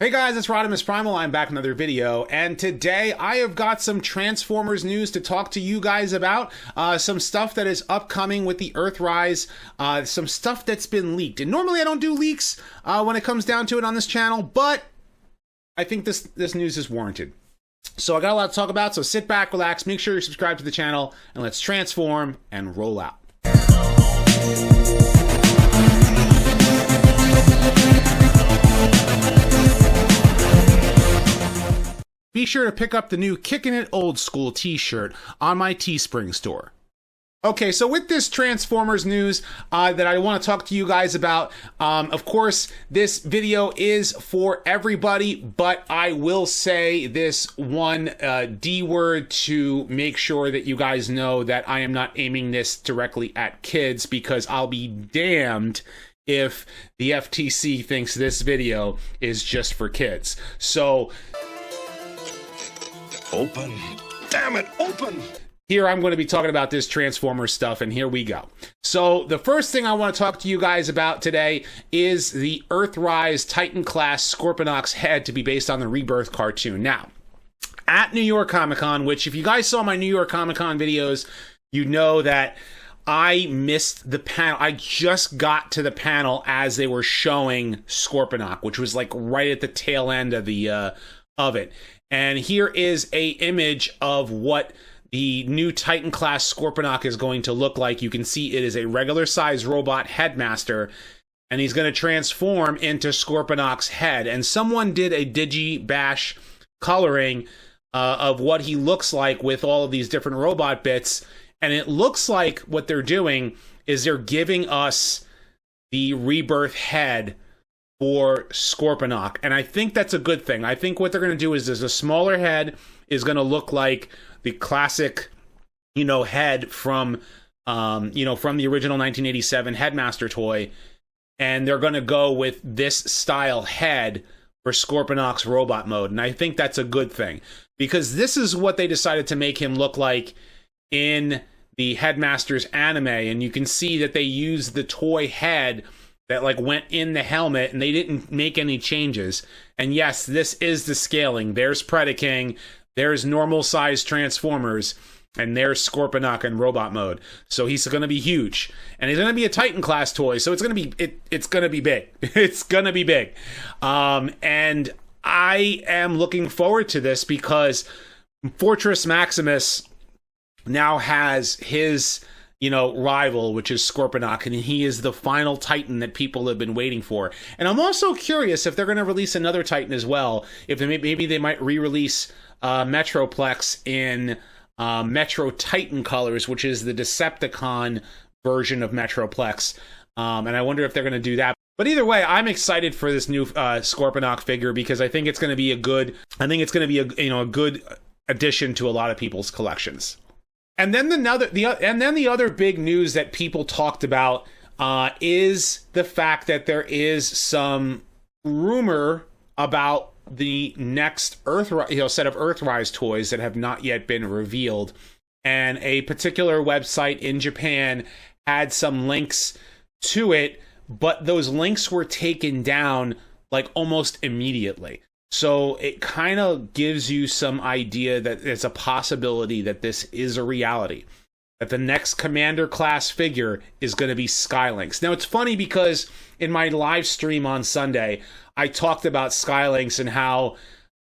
Hey guys, it's Rodimus Primal. I'm back with another video, and today I have got some Transformers news to talk to you guys about. Some stuff that is upcoming with the Earthrise, some stuff that's been leaked. And normally I don't do leaks when it comes down to it on this channel, but I think this news is warranted. So I got a lot to talk about, so sit back, relax, make sure you're subscribed to the channel, and let's transform and roll out. Be sure to pick up the new Kickin' It Old School t-shirt on my Teespring store. Okay, so with this Transformers news that I want to talk to you guys about, of course, this video is for everybody, but I will say this one D word to make sure that you guys know that I am not aiming this directly at kids, because I'll be damned if the FTC thinks this video is just for kids. So open. Damn it, open! Here I'm going to be talking about this Transformers stuff, and here we go. So the first thing I want to talk to you guys about today is the Earthrise Titan-class Scorponok's head to be based on the Rebirth cartoon. Now, at New York Comic Con, which if you guys saw my New York Comic Con videos, you know that I missed the panel. I just got to the panel as they were showing Scorponok, which was like right at the tail end of the of it. And here is a image of what the new Titan-class Scorponok is going to look like. You can see it is a regular-sized robot headmaster, and he's going to transform into Scorponok's head. And someone did a digi-bash coloring of what he looks like with all of these different robot bits, and it looks like what they're doing is they're giving us the Rebirth head for Scorponok, and I think that's a good thing. I think what they're going to do is there's a smaller head is going to look like the classic, head from, from the original 1987 Headmaster toy, and they're going to go with this style head for Scorponok's robot mode, and I think that's a good thing, because this is what they decided to make him look like in the Headmaster's anime, and you can see that they used the toy head that went in the helmet, and they didn't make any changes. And yes, this is the scaling. There's Predaking, there's normal sized Transformers, and there's Scorponok in robot mode. So he's going to be huge, and he's going to be a Titan class toy. So it's going to be it's going to be big. It's going to be big, and I am looking forward to this because Fortress Maximus now has his rival, which is Scorponok, and he is the final Titan that people have been waiting for. And I'm also curious if they're going to release another Titan as well, if maybe they might re-release Metroplex in Metro Titan colors, which is the Decepticon version of Metroplex, and I wonder if they're going to do that. But either way, I'm excited for this new Scorponok figure, because I think it's going to be a good good addition to a lot of people's collections. And then the other big news that people talked about is the fact that there is some rumor about the next set of Earthrise toys that have not yet been revealed. And a particular website in Japan had some links to it, but those links were taken down almost immediately. So it kind of gives you some idea that it's a possibility that this is a reality, that the next Commander class figure is going to be Skylynx. Now, it's funny because in my live stream on Sunday, I talked about Skylynx and how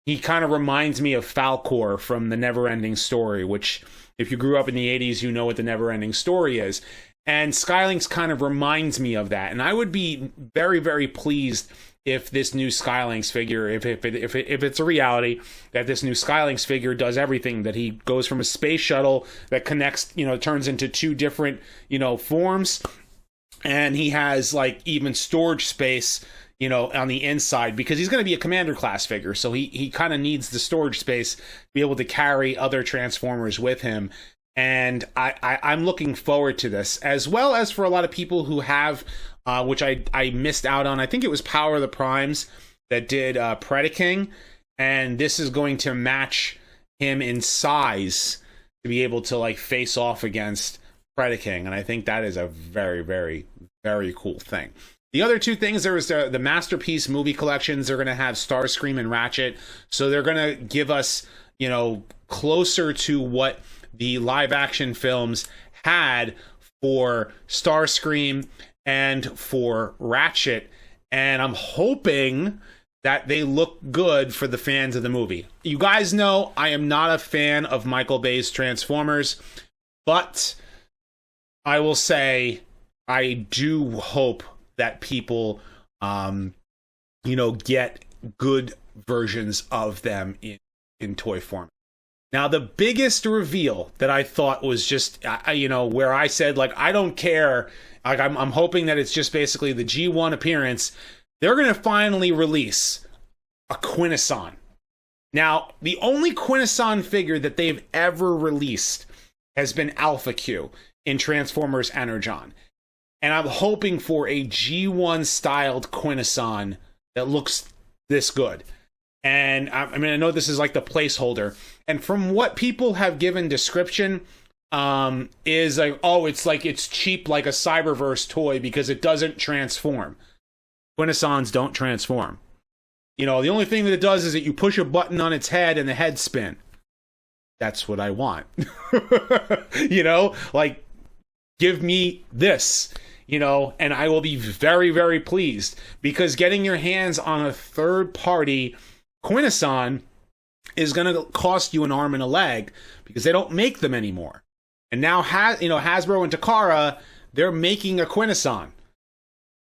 he kind of reminds me of Falcor from the Neverending Story, which if you grew up in the 80s, you know what the Neverending Story is. And Skylynx kind of reminds me of that. And I would be very, very pleased if this new Skylynx figure, if it's a reality, that this new Skylynx figure does everything, that he goes from a space shuttle that connects, turns into two different, forms, and he has even storage space, on the inside, because he's going to be a Commander class figure, so he kind of needs the storage space to be able to carry other Transformers with him. And I'm looking forward to this, as well as for a lot of people who have, which I missed out on. I think it was Power of the Primes that did Predaking, and this is going to match him in size to be able to face off against Predaking, and I think that is a very, very, very cool thing. The other two things, there was the Masterpiece movie collections. They're going to have Starscream and Ratchet. So they're going to give us, you know, closer to what the live action films had for Starscream and for Ratchet. And I'm hoping that they look good for the fans of the movie. You guys know I am not a fan of Michael Bay's Transformers, but I will say I do hope that people, you know, get good versions of them in toy form. Now, the biggest reveal that I thought was just, you know, where I said, like, I don't care. Like, I'm hoping that it's just basically the G1 appearance. They're going to finally release a Quintessa. Now, the only Quintessa figure that they've ever released has been Alpha Q in Transformers Energon. And I'm hoping for a G1 styled Quintessa that looks this good. And I mean, I know this is like the placeholder. And from what people have given description, is like, oh, it's cheap like a Cyberverse toy because it doesn't transform. Quintessons don't transform. You know, the only thing that it does is that you push a button on its head and the head spin. That's what I want. You know, like, give me this, you know, and I will be very, very pleased, because getting your hands on a third-party Quintessa is going to cost you an arm and a leg, because they don't make them anymore. And now, Hasbro and Takara, they're making a Quintessa.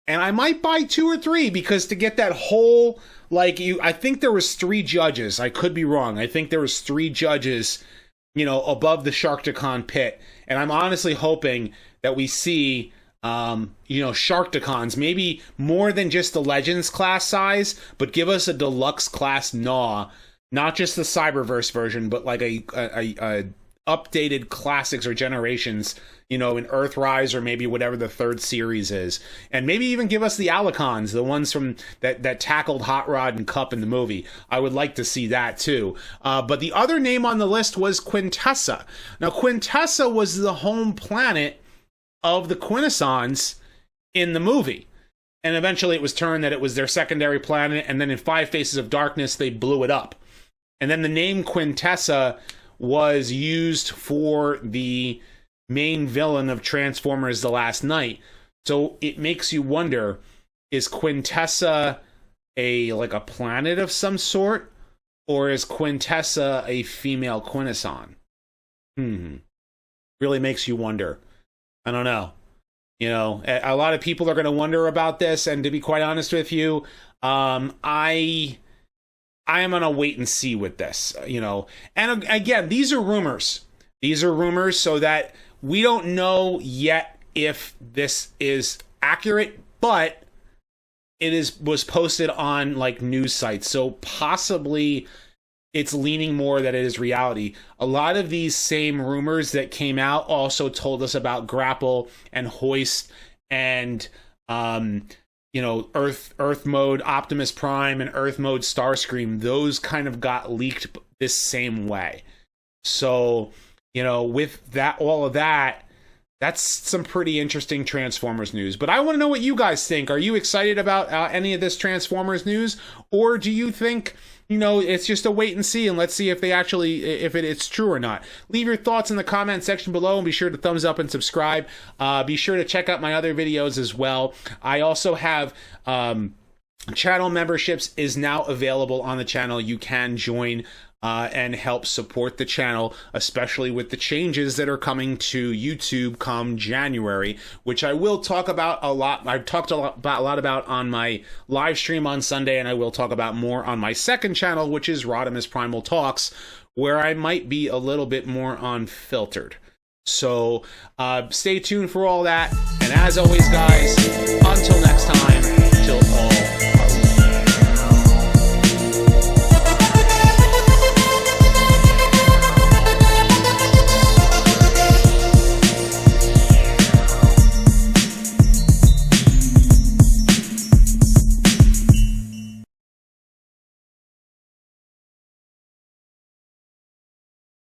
And I might buy 2 or 3, because to get that whole, like, I think there was 3 judges. I could be wrong. I think there was 3 judges, you know, above the Sharkticon pit. And I'm honestly hoping that we see, you know, Sharkticons, maybe more than just the Legends class size, but give us a deluxe class Gnaw, not just the Cyberverse version, but like a updated classics or generations, you know, in Earthrise or maybe whatever the 3rd series is. And maybe even give us the Alicons, the ones from that tackled Hot Rod and Cup in the movie. I would like to see that too. But the other name on the list was Quintessa. Now, Quintessa was the home planet of the Quintessons in the movie. And eventually it was turned that it was their secondary planet, and then in 5 Faces of Darkness, they blew it up. And then the name Quintessa was used for the main villain of Transformers The Last Knight. So it makes you wonder, is Quintessa a planet of some sort, or is Quintessa a female Quintesson? Really makes you wonder. I don't know. You know, a lot of people are going to wonder about this, and to be quite honest with you, I am going to wait and see with this, you know. And again, these are rumors. These are rumors, so that we don't know yet if this is accurate, but it was posted on like news sites, so possibly it's leaning more that it is reality. A lot of these same rumors that came out also told us about Grapple and Hoist and you know, Earth Mode Optimus Prime and Earth Mode Starscream. Those kind of got leaked this same way. So, you know, with that, all of that, that's some pretty interesting Transformers news. But I want to know what you guys think. Are you excited about any of this Transformers news? Or do you think, you know, it's just a wait and see, and let's see if they actually, if it's true or not? Leave your thoughts in the comment section below, and be sure to thumbs up and subscribe. Be sure to check out my other videos as well. I also have channel memberships is now available on the channel. You can join and help support the channel, especially with the changes that are coming to YouTube come January, which I will talk about a lot. I've talked a lot about on my live stream on Sunday, and I will talk about more on my second channel, which is Rodimus Primal Talks, where I might be a little bit more unfiltered. So stay tuned for all that. And as always, guys, until next time, till all